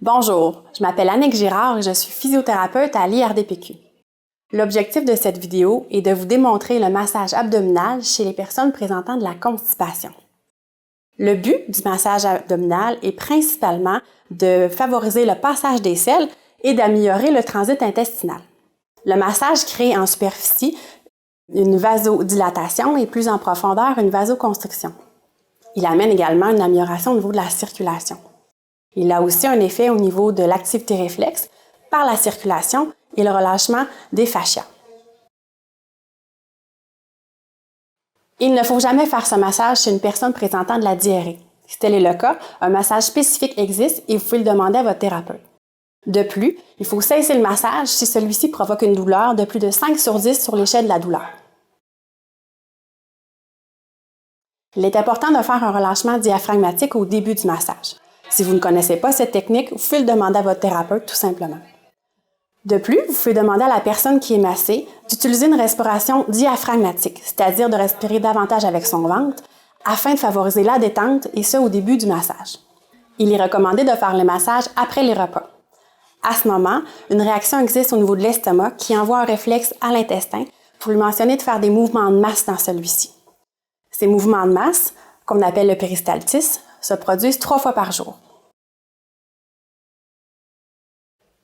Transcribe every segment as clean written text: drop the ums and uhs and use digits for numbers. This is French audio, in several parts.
Bonjour, je m'appelle Annick Girard et je suis physiothérapeute à l'IRDPQ. L'objectif de cette vidéo est de vous démontrer le massage abdominal chez les personnes présentant de la constipation. Le but du massage abdominal est principalement de favoriser le passage des selles et d'améliorer le transit intestinal. Le massage crée en superficie une vasodilatation et plus en profondeur une vasoconstriction. Il amène également une amélioration au niveau de la circulation. Il a aussi un effet au niveau de l'activité réflexe par la circulation et le relâchement des fascias. Il ne faut jamais faire ce massage chez une personne présentant de la diarrhée. Si tel est le cas, un massage spécifique existe et vous pouvez le demander à votre thérapeute. De plus, il faut cesser le massage si celui-ci provoque une douleur de plus de 5 sur 10 sur l'échelle de la douleur. Il est important de faire un relâchement diaphragmatique au début du massage. Si vous ne connaissez pas cette technique, vous pouvez le demander à votre thérapeute tout simplement. De plus, vous pouvez demander à la personne qui est massée d'utiliser une respiration diaphragmatique, c'est-à-dire de respirer davantage avec son ventre afin de favoriser la détente et ce au début du massage. Il est recommandé de faire le massage après les repas. À ce moment, une réaction existe au niveau de l'estomac qui envoie un réflexe à l'intestin pour lui mentionner de faire des mouvements de masse dans celui-ci. Ces mouvements de masse, qu'on appelle le péristaltisme, se produisent 3 fois par jour.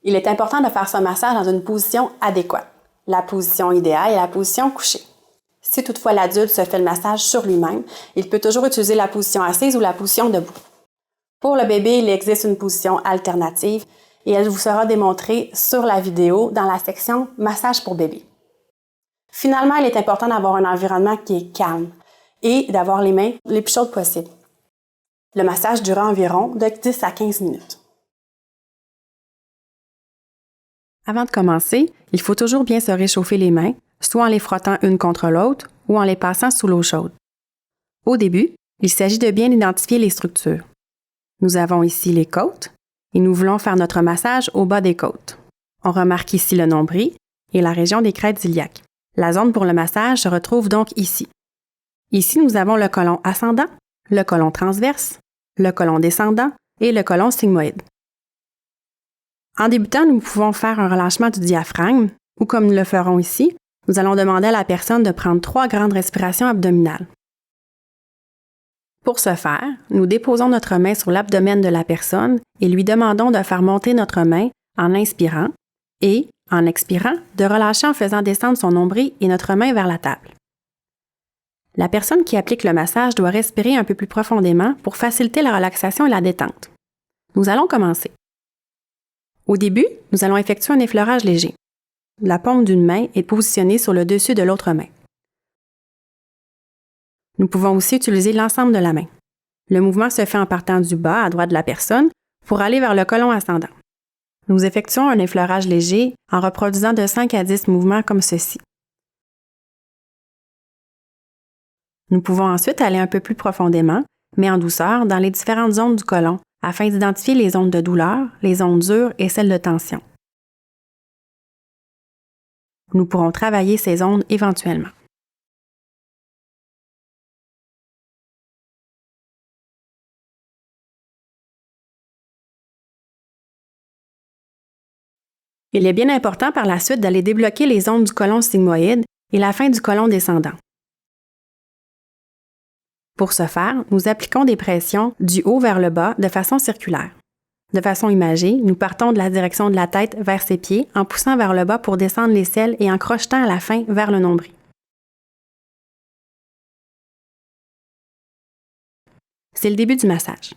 Il est important de faire ce massage dans une position adéquate. La position idéale est la position couchée. Si toutefois l'adulte se fait le massage sur lui-même, il peut toujours utiliser la position assise ou la position debout. Pour le bébé, il existe une position alternative et elle vous sera démontrée sur la vidéo dans la section « Massage pour bébé ». Finalement, il est important d'avoir un environnement qui est calme et d'avoir les mains les plus chaudes possibles. Le massage durera environ de 10 à 15 minutes. Avant de commencer, il faut toujours bien se réchauffer les mains, soit en les frottant une contre l'autre ou en les passant sous l'eau chaude. Au début, il s'agit de bien identifier les structures. Nous avons ici les côtes et nous voulons faire notre massage au bas des côtes. On remarque ici le nombril et la région des crêtes iliaques. La zone pour le massage se retrouve donc ici. Ici, nous avons le côlon ascendant, le côlon transverse, le côlon descendant et le côlon sigmoïde. En débutant, nous pouvons faire un relâchement du diaphragme ou comme nous le ferons ici, nous allons demander à la personne de prendre 3 grandes respirations abdominales. Pour ce faire, nous déposons notre main sur l'abdomen de la personne et lui demandons de faire monter notre main en inspirant et, en expirant, de relâcher en faisant descendre son nombril et notre main vers la table. La personne qui applique le massage doit respirer un peu plus profondément pour faciliter la relaxation et la détente. Nous allons commencer. Au début, nous allons effectuer un effleurage léger. La paume d'une main est positionnée sur le dessus de l'autre main. Nous pouvons aussi utiliser l'ensemble de la main. Le mouvement se fait en partant du bas à droite de la personne pour aller vers le côlon ascendant. Nous effectuons un effleurage léger en reproduisant de 5 à 10 mouvements comme ceci. Nous pouvons ensuite aller un peu plus profondément, mais en douceur, dans les différentes zones du côlon, afin d'identifier les zones de douleur, les zones dures et celles de tension. Nous pourrons travailler ces zones éventuellement. Il est bien important par la suite d'aller débloquer les zones du côlon sigmoïde et la fin du côlon descendant. Pour ce faire, nous appliquons des pressions du haut vers le bas de façon circulaire. De façon imagée, nous partons de la direction de la tête vers ses pieds en poussant vers le bas pour descendre les selles et en crochetant à la fin vers le nombril. C'est le début du massage.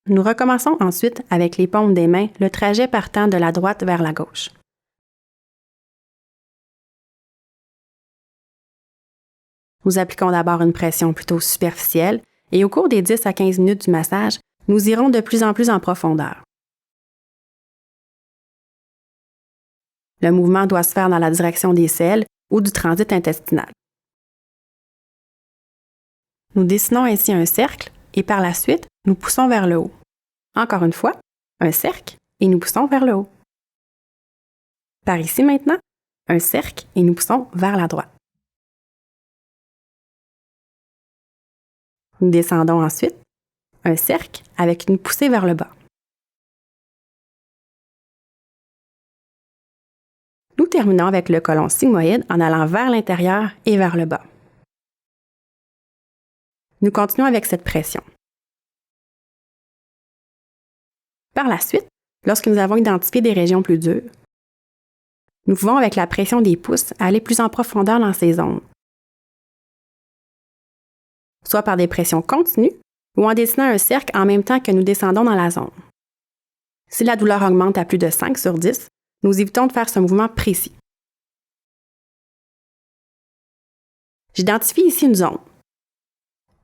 Nous recommençons ensuite avec les paumes des mains le trajet partant de la droite vers la gauche. Nous appliquons d'abord une pression plutôt superficielle et au cours des 10 à 15 minutes du massage, nous irons de plus en plus en profondeur. Le mouvement doit se faire dans la direction des selles ou du transit intestinal. Nous dessinons ainsi un cercle et par la suite, nous poussons vers le haut. Encore une fois, un cercle et nous poussons vers le haut. Par ici maintenant, un cercle et nous poussons vers la droite. Nous descendons ensuite un cercle avec une poussée vers le bas. Nous terminons avec le côlon sigmoïde en allant vers l'intérieur et vers le bas. Nous continuons avec cette pression. Par la suite, lorsque nous avons identifié des régions plus dures, nous pouvons, avec la pression des pouces, aller plus en profondeur dans ces zones, soit par des pressions continues ou en dessinant un cercle en même temps que nous descendons dans la zone. Si la douleur augmente à plus de 5 sur 10, nous évitons de faire ce mouvement précis. J'identifie ici une zone.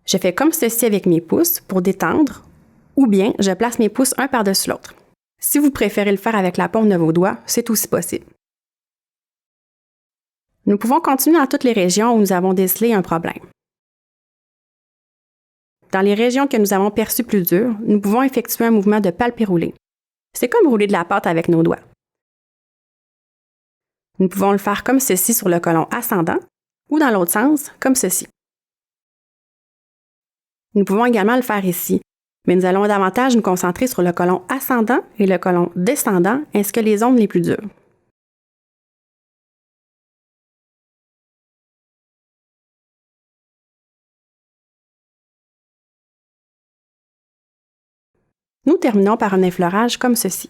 Je fais comme ceci avec mes pouces pour détendre, ou bien je place mes pouces un par-dessus l'autre. Si vous préférez le faire avec la paume de vos doigts, c'est aussi possible. Nous pouvons continuer dans toutes les régions où nous avons décelé un problème. Dans les régions que nous avons perçues plus dures, nous pouvons effectuer un mouvement de palpéroulé. C'est comme rouler de la pâte avec nos doigts. Nous pouvons le faire comme ceci sur le côlon ascendant ou dans l'autre sens, comme ceci. Nous pouvons également le faire ici, mais nous allons davantage nous concentrer sur le côlon ascendant et le côlon descendant ainsi que les zones les plus dures. Nous terminons par un effleurage comme ceci.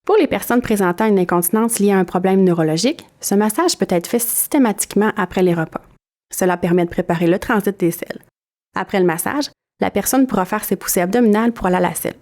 Pour les personnes présentant une incontinence liée à un problème neurologique, ce massage peut être fait systématiquement après les repas. Cela permet de préparer le transit des selles. Après le massage, la personne pourra faire ses poussées abdominales pour aller à la selle.